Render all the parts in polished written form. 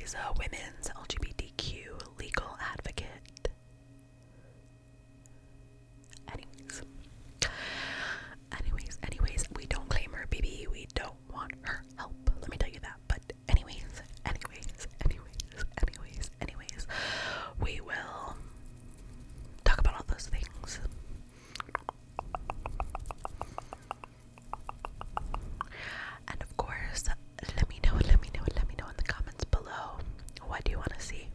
She's a women's LGBTQ legal advocate. Anyways, we don't claim her, baby. We don't want her help. Let me tell you that. But anyways, we will talk about all those things. And of course, let me know in the comments below, what do you want to see?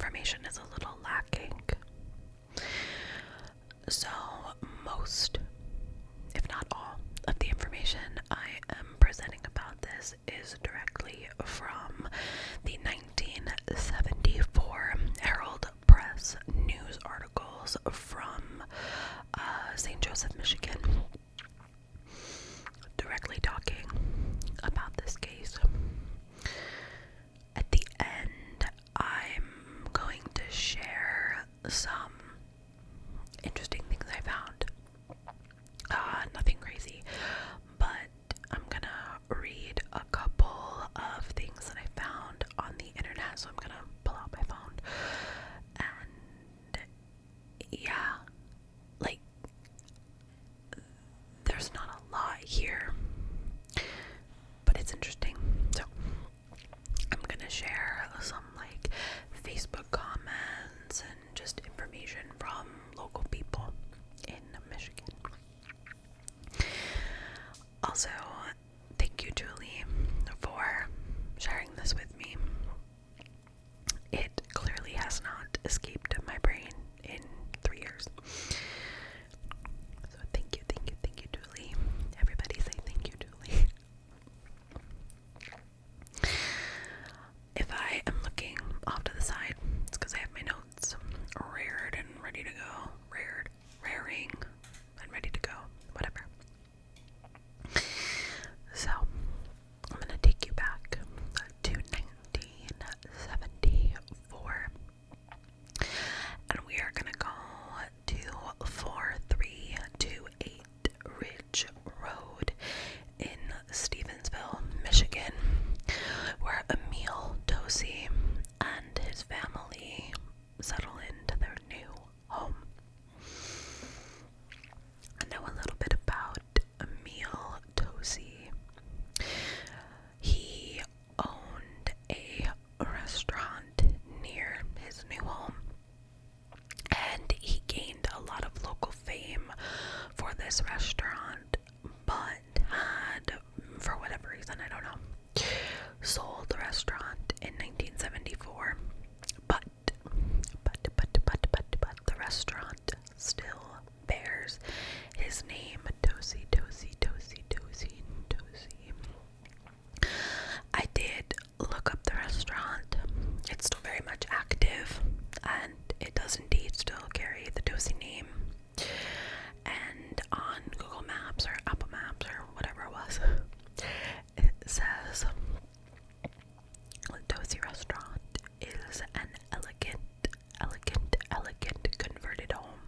information is a little lacking. So most, if not all, of the information I am presenting about this is directly from the 1974 Herald Press news articles from St. Joseph, Michigan, directly talking about this case. At the end, I'm going to share some interesting things I found. Nothing crazy, but I'm gonna read a couple of things that I found on the internet. So I'm gonna pull out my phone, and yeah, like, there's not a lot here, but it's interesting. So I'm gonna share some like Facebook comments and just information from local people in Michigan. Also, thank you, Julie, for sharing this with me. It clearly has not escaped my brain in 3 years. So thank you, Julie. Everybody say thank you, Julie. If I am looking off to the side, it's because I have my notes reared and ready to go. Raring and ready to go. Whatever. So, I'm going to take you back to 1974. And we are going to go to 4328 Ridge Road in Stevensville, Michigan, where Emil, Tosi, and his family settle into their new home. I know a little bit about Emil Tosi. He owned a restaurant near his new home, and he gained a lot of local fame for this restaurant, but had, for whatever reason, I don't know, sold the restaurant in 1974, but the restaurant still bears his name, Tosi. I did look up the restaurant. It's still very much active, and it does indeed still carry the Tosi name. And on Google Maps or Apple Maps or whatever it was, it says Tosi Restaurant is an elegant converted home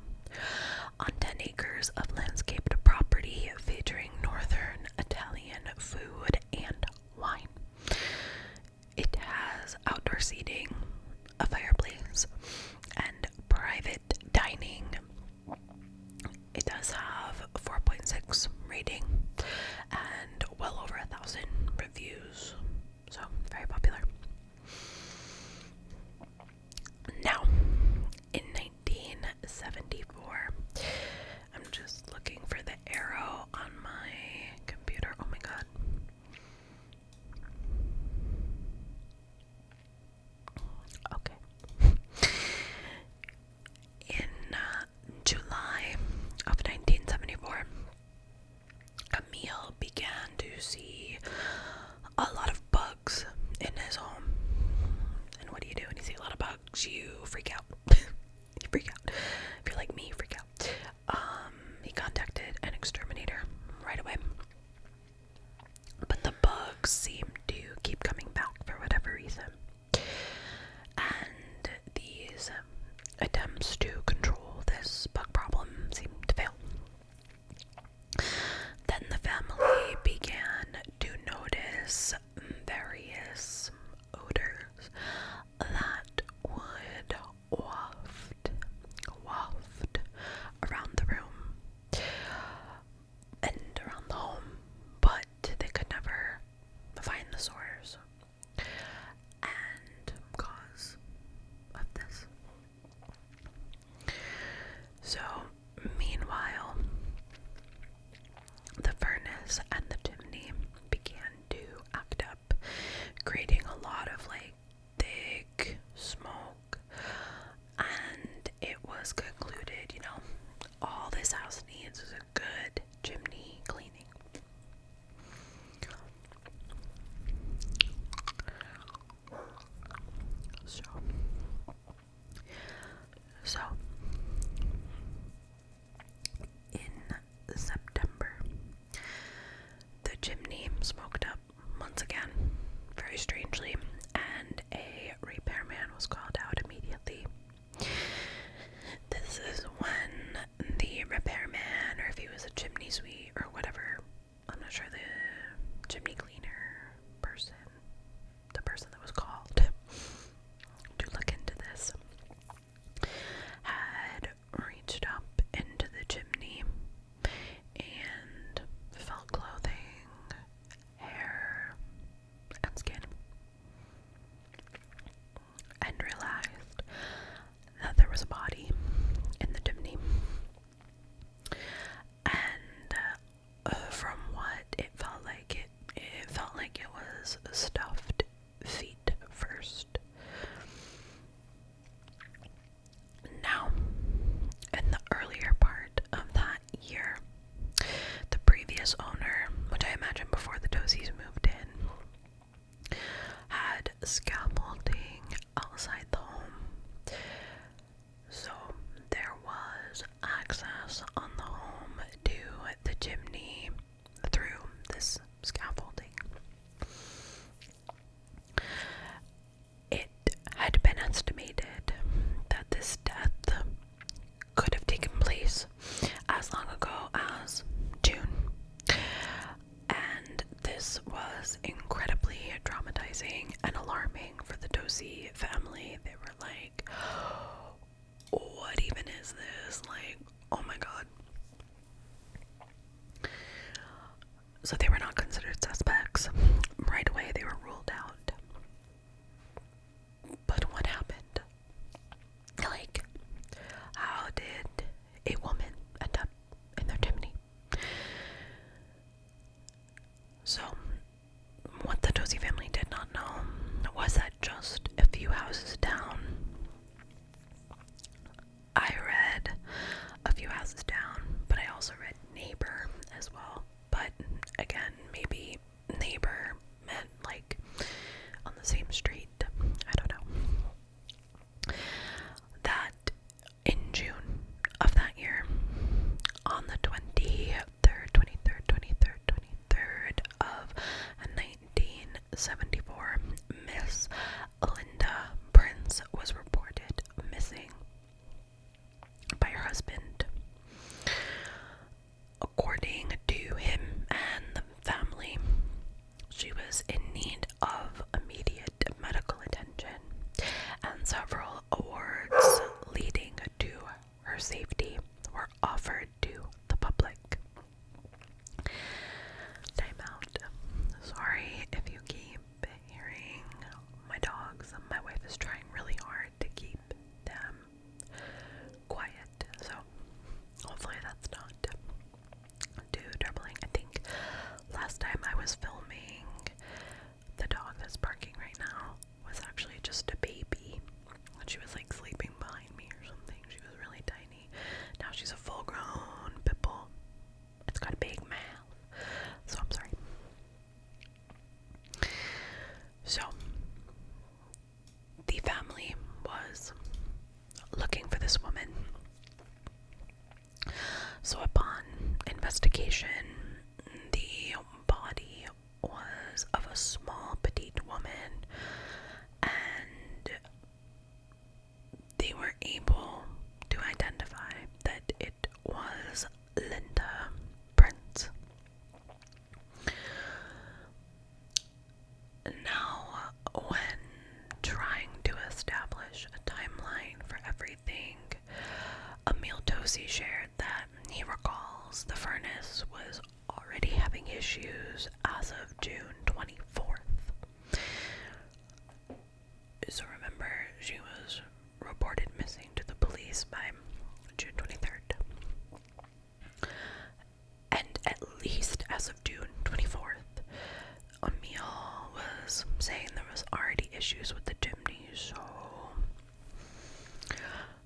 on 10 acres of landscaped property featuring northern Italian food and wine. It has outdoor seating, a fireplace, and private dining. It does have a 4.6 rating and well over 1,000 reviews, so very popular. Now, in 1974, I'm just looking for the arrow on my computer. Oh my god. Okay. In July of 1974, Emil began to see a lot of bugs in his home. And what do you do when you see a lot of bugs? You freak out. You freak out. If you're like me, you freak out. He contacted an exterminator right away. But the bugs seemed to keep coming back for whatever reason. And these attempts to control this bug problem seemed to fail. Then the family began to notice various odors that would waft around the room and around the home, but they could never find the source and cause of this. So, meanwhile, the furnace and the chimney began to act up, creating a lot of like thick smoke So in September, the chimney smoked up once again, very strangely, and a repairman was called out immediately. This is when the repairman, or if he was a chimney sweep or whatever, I'm not sure, the chimney cleaner person, the person that was called to look into this, had reached up into the chimney and felt clothing, hair, and skin, and realized that there was a body in the chimney. And from what it felt like, it felt like it was stuffed feet first. Now, in the earlier part of that year, the previous owner, which I imagine before the Tosis moved in, had scaffolding outside the home. So there was access on the home to the chimney through this scaffolding. It had been estimated that this death could have taken place as long ago as June. And this was incredibly traumatizing and alarming for the Tosi family. They were like, what even is this? Like, oh my god. So they were not considered suspects. Right away they were ruled out. But what happened? Like, how did a woman end up in their chimney? So, what the Tosi family did not know was that just a few houses down, I read a few houses down, but I also read neighbor as well. But again, maybe neighbor meant like on the same street. I don't know. That in June of that year, on the 23rd of 1974, Miss Linda Prince was reported missing by her husband. According to him and the family, she was in need of immediate medical attention, and several awards leading to her safety were offered to the public. Time out. Sorry if you keep hearing my dogs. My wife is trying really hard to keep them quiet, so hopefully that's not too troubling. I think last time I was filming, the dog that's barking right now was actually just a baby. She was like sleeping behind me or something. She was really tiny. Now she's a full-grown pit bull. It's got a big mouth. So I'm sorry. So the family was looking for this woman. So upon investigation, the body was of a small, petite woman, and they were able to identify that it was Linda Prince. Now, when trying to establish a timeline for everything, Emil Tosi shared that he recalls the furnace was already having issues as of June 24th. So remember, she was reported missing to the police by June 23rd. And at least as of June 24th, Emil was saying there was already issues with the chimney, so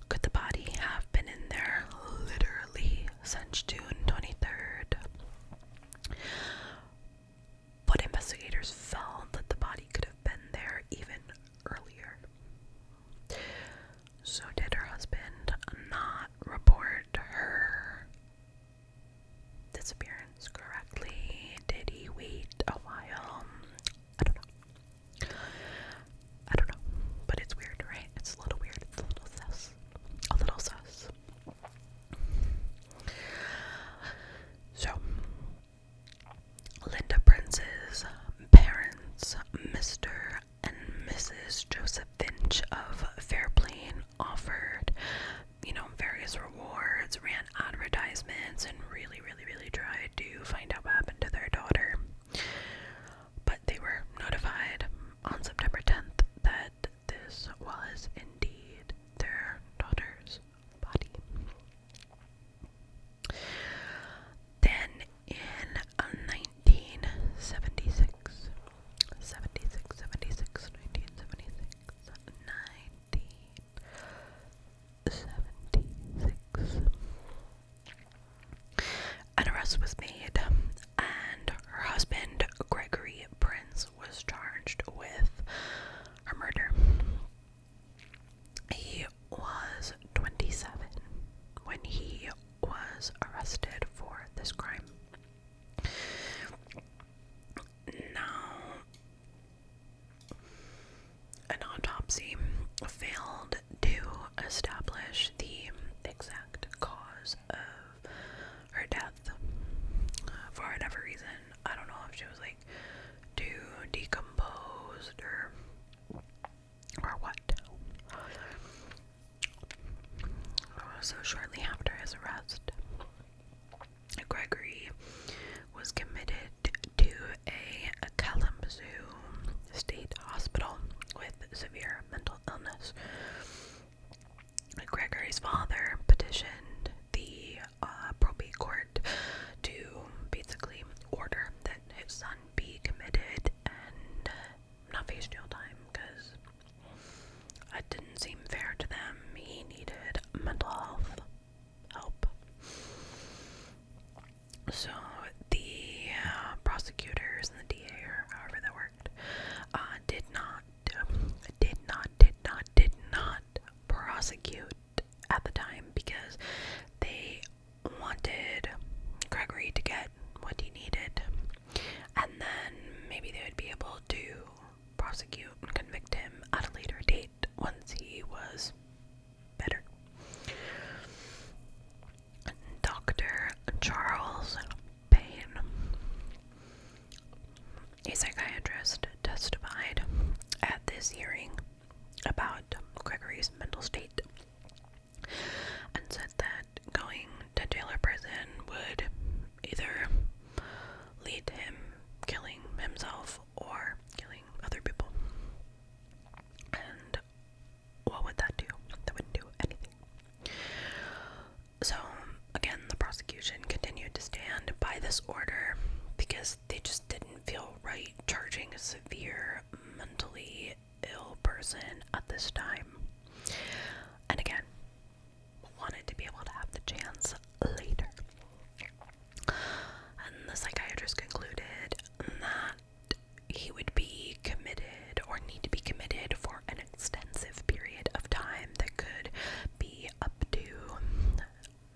could the body have been in there literally since June 23rd? But arrest was made, and her husband, Gregory Prince, was charged with her murder. He was 27 when he was arrested for this crime. Now, an autopsy failed to establish the exact cause of her death. For whatever reason, I don't know if she was like too decomposed or what. So shortly after his arrest, Gregory was committed to a Kalamazoo state hospital with severe mental illness. Gregory's father petitioned the probate court to basically order that his son be committed and not face jail time, because that didn't seem fair to them. He needed mental health help. So the prosecutors and the DA, or however that worked, did not prosecute at the time, because they wanted Gregory to get what he needed, and then maybe they would be able to prosecute and convict him at a later date once he was better. Dr. Charles Payne, a psychiatrist, testified at this hearing about Gregory's mental state and said that going to Taylor prison would either lead to him killing himself or killing other people. And what would that do? That wouldn't do anything. So again, the prosecution continued to stand by this order because they just didn't feel right charging a severe mentally ill person at this time. And again, wanted to be able to have the chance later. And the psychiatrist concluded that he would be committed, or need to be committed, for an extensive period of time that could be up to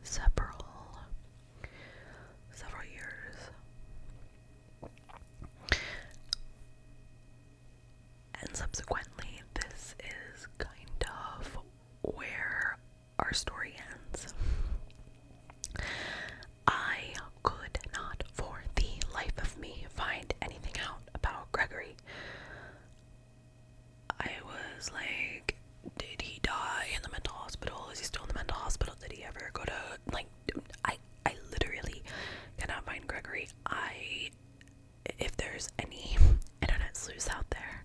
several years. And subsequently, this is kind of where our story ends. I could not, for the life of me, find anything out about Gregory. I was like, did he die in the mental hospital? Is he still in the mental hospital? Did he ever go to, like, I literally cannot find Gregory. If there's any internet sleuths out there,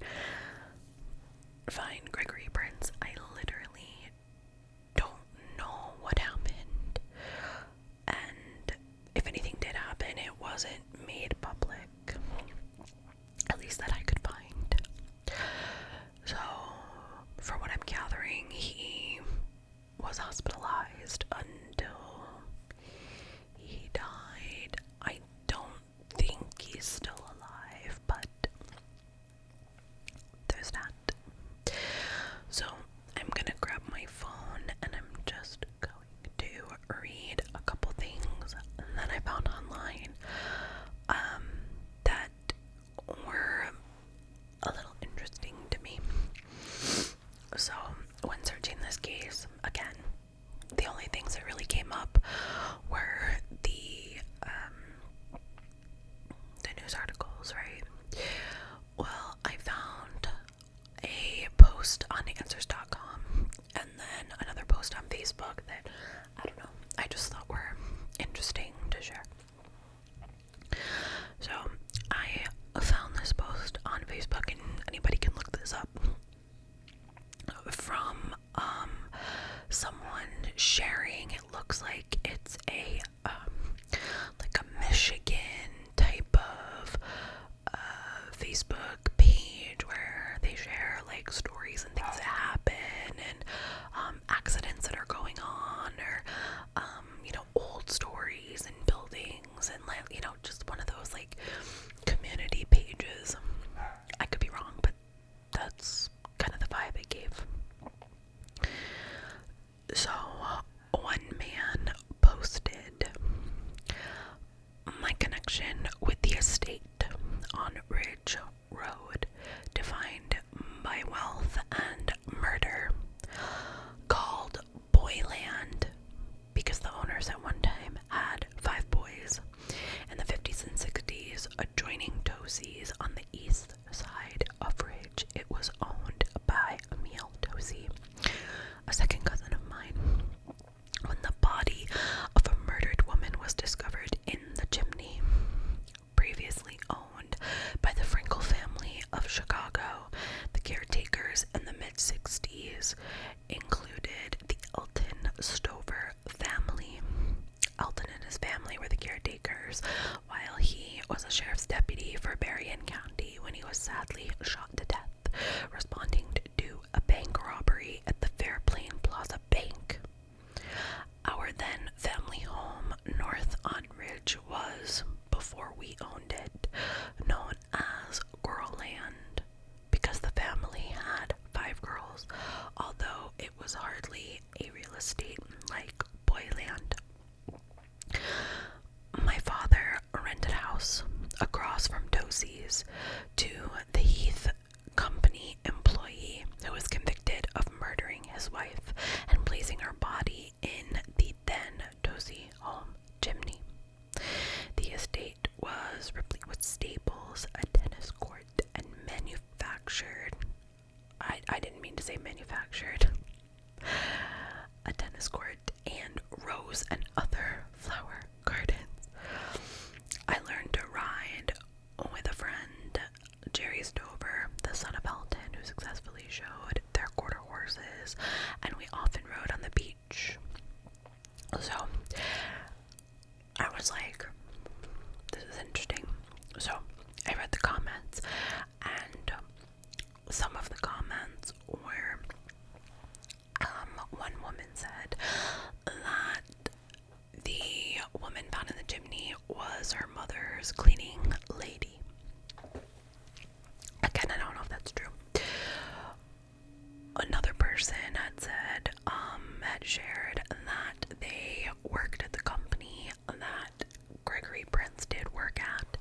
find Gregory Prince. I literally don't know what happened. And if anything did happen, it wasn't made public. At least that I could find. So, from what I'm gathering, he was hospitalized until he died. I don't think he's still alive, but there's that. So, I'm gonna grab my phone and I'm just going to read a couple things that I found online that were a little interesting to me. So, when searching this case, again, the only things that really came up were the news articles, right? Well, I found a post on answers.com and then another post on Facebook that, I don't know, I just thought were interesting to share. So, I found this post on Facebook, and anybody can look this up, from someone sharing. It looks like it's a like a Michigan type of Facebook page where they share like stories and things that happen, and accidents that are going on, or old stories and buildings and included the Elton Stover family. Elton and his family were the caretakers while he was a sheriff's deputy for Berrien County when he was sadly shot to death, responding to a bank robbery at the Fairplain Plaza Bank. Our then family home north on Ridge was, before we owned it, known as Girl Land because the family had 5 girls, although it was hardly a real estate like Boyland. My father rented a house across from Tosi's to the Heath Company employee who was convicted of murdering his wife and placing her body in the then Tosi home chimney. The estate was replete with stables, a tennis court, and manufactured. I didn't mean to say manufactured. A tennis court and rose and other flower gardens. I learned to ride with a friend, Jerry Stover, the son of Elton, who successfully showed their quarter horses, and we often rode on the beach. So I was like, this is interesting. So I read the comments, and some of the comments were, one woman said that the woman found in the chimney was her mother's cleaning lady. Again, I don't know if that's true. Another person had shared that they worked at the company that Gregory Prince did work at,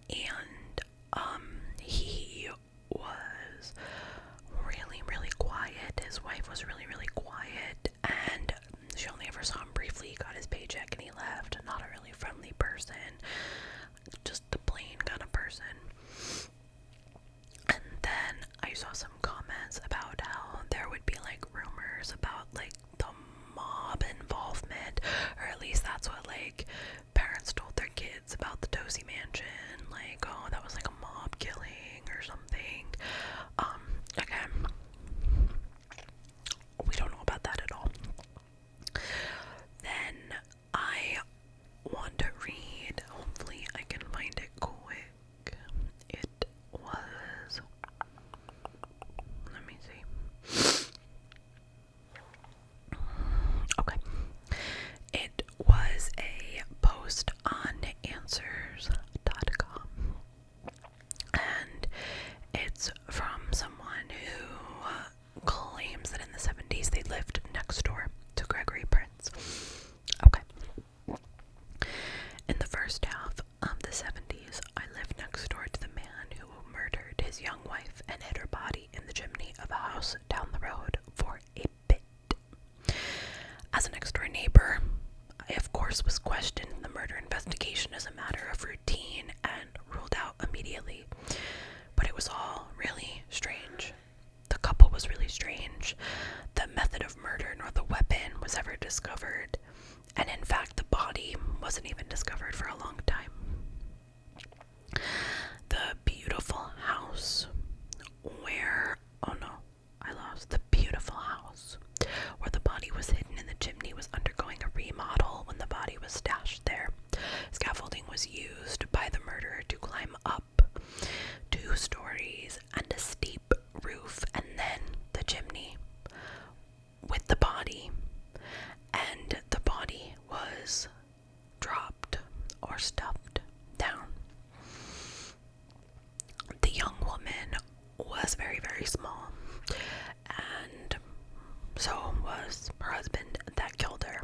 and he was really, really quiet. His wife was really, really quiet, and she only ever saw him briefly. He got his paycheck and he left. Not a really friendly person, just a plain kind of person. And then I saw some comments about how there would be like rumors about like the mob involvement, or at least that's what like parents told their kids about the Tosi mansion, like, oh, that was like a mob killing or something. Again, we don't know about that at all. Then I want to read, hopefully I can find it quick. It was, let me see. Okay. It was a post on answers.com, and it's from someone who claims that in the 70s they lived next door to Gregory Prince. Okay. In the first half of the 70s, I lived next door to the man who murdered his young wife and hid her body in the chimney of a house down the road for a bit. As a next-door neighbor, I of course was questioned in the murder investigation as a matter of routine and ruled out immediately. But it was all really strange. The couple was really strange. The method of murder nor the weapon was ever discovered, and in fact the body wasn't even discovered for a long time. The beautiful house the beautiful house where the body was hidden in the chimney was undergoing a remodel when the body was stashed there. Scaffolding was used by the murderer to climb up 2 stories and a steep roof, and then the chimney with the body, and the body was dropped or stuffed down. The young woman was very, very small, and so was her husband that killed her.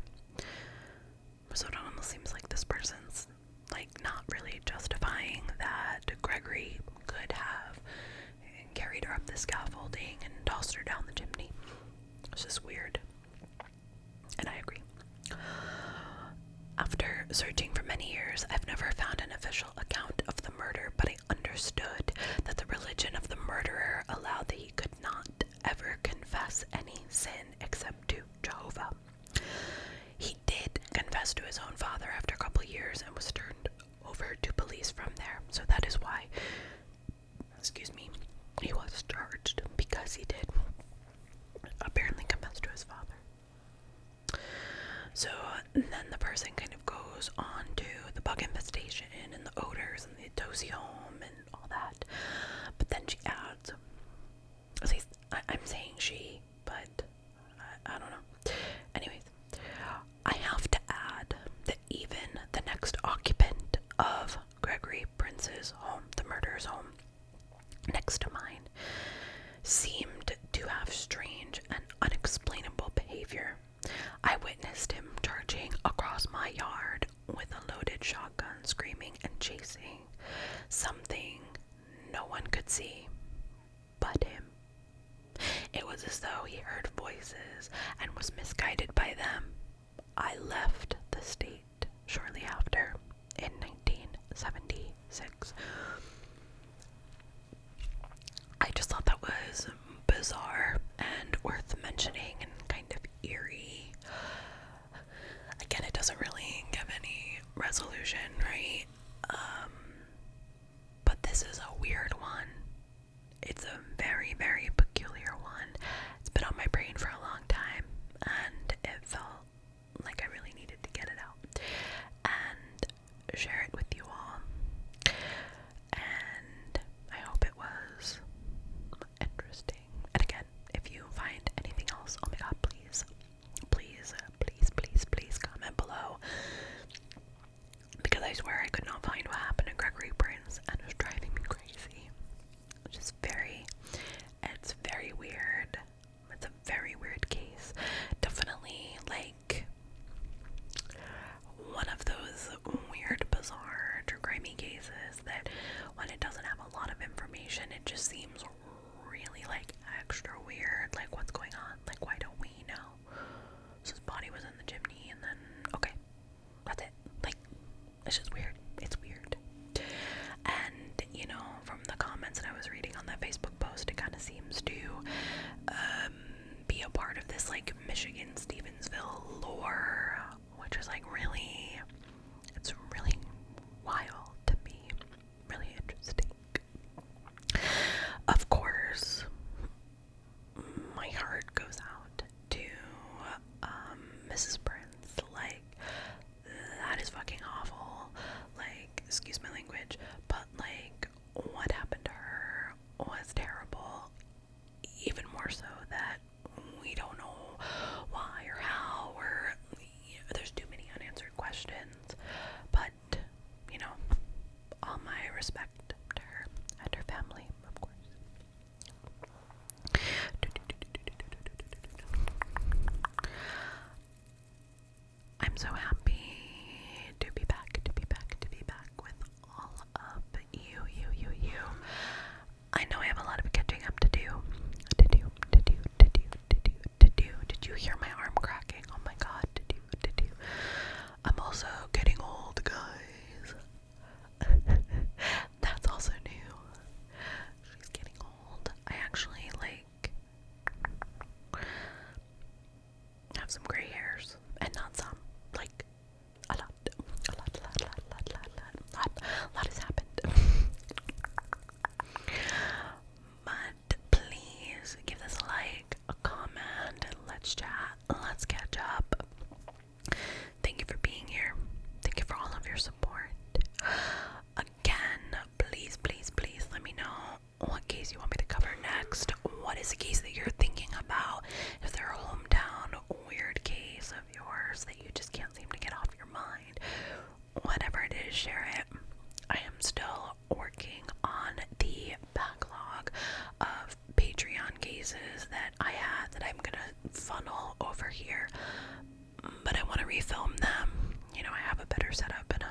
So it almost seems like this person's like not really justifying that Gregory could have carried her up the scaffolding and tossed her down the chimney. It's just weird. And I agree. After searching for many years, I've never found an official account of the murder, but I understood that the religion of the murderer allowed that he could not ever confess any sin except to Jehovah. He did confess to his own father after a couple years and was turned over to police from there. So that is why, he was charged, because he did apparently And then the person kind of goes on to the bug infestation and the odors and the Tosi home and all that. But then she adds, I'm saying she, but I don't know. Anyways, I have to add that even the next occupant of Gregory Prince's home, the murderer's home, next to mine, seemed to have strange and unexplainable behavior. I witnessed him charging across my yard with a loaded shotgun, screaming and chasing something no one could see but him. It was as though he heard voices and was misguided by them. I left the state shortly after, in 1976. I just thought that was bizarre and worth mentioning and kind of eerie. Again, it doesn't really give any resolution, right? But this is a weird one. It's a very, very peculiar one. It's been on my brain for a long time, and it felt like I really needed to get it out and share it with you all. And I hope it was interesting. And again, if you find anything else, oh my god, please comment below, because I swear I could not find what happened to Gregory Prince, and it was driving me crazy. It's very weird. It's a very weird case. Definitely like one of those weird, bizarre, true crimey cases that when it doesn't have a lot of information, it just seems really like extra weird. Like, what's going on? Like, why don't we know? So his body was in the chimney, and then okay, that's it. Like, it's just weird. It's weird. And you know, from the comments that I was reading on that Facebook post, it kind of seems to be a part of this like Michigan Stevensville lore, which is like really, it's really wild to me, really interesting. Of course, my heart goes out to Mrs. Prince. Like, that is fucking awful. Like, excuse my language, but like, what happened to her was terrible. Even more so that we don't know why or how, or there's too many unanswered questions. But you know, all my respect to her and her family, of course. I'm so happy to be back with all of you. I know I have a lot of catching up to do. Did you hear my arm cracking? Oh my god, did you? I'm also getting old, guys. That's also new. She's getting old. I actually have some gray hairs, and not some, like a lot has happened. But please give this a like, a comment, and let's chat, let's catch up. Thank you for being here. Thank you for all of your support. Again, please let me know what case you want me to cover next. What is a case that you're thinking about? Is there a hometown weird case of yours that you just can't seem to get off your mind? Whatever it is, share it. I am still working on the backlog of Patreon cases that I had that I'm gonna funnel over here, but I want to refilm them. You know, I have a better setup and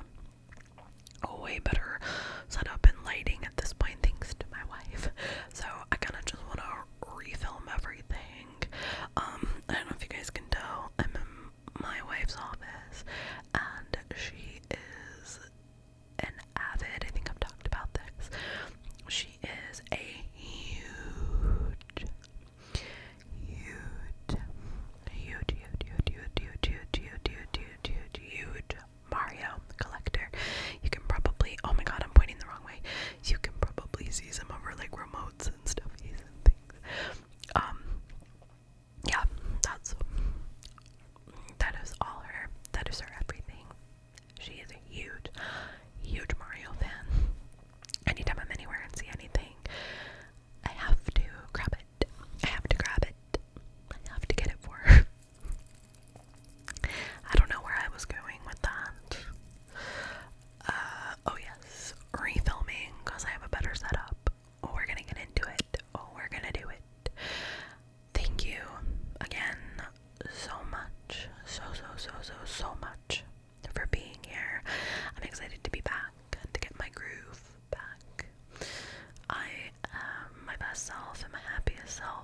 a way better setup and lighting at this point, thanks to my wife. So I kind of just want to refilm everything. I don't know if you guys can tell, I'm in my wife's office, and she is an avid, I think I've talked about this, she is a huge Mario collector. You can probably, oh my god, I'm pointing the wrong way. You can probably so much. So much for being here. I'm excited to be back, to get my groove back. I am my best self and my happiest self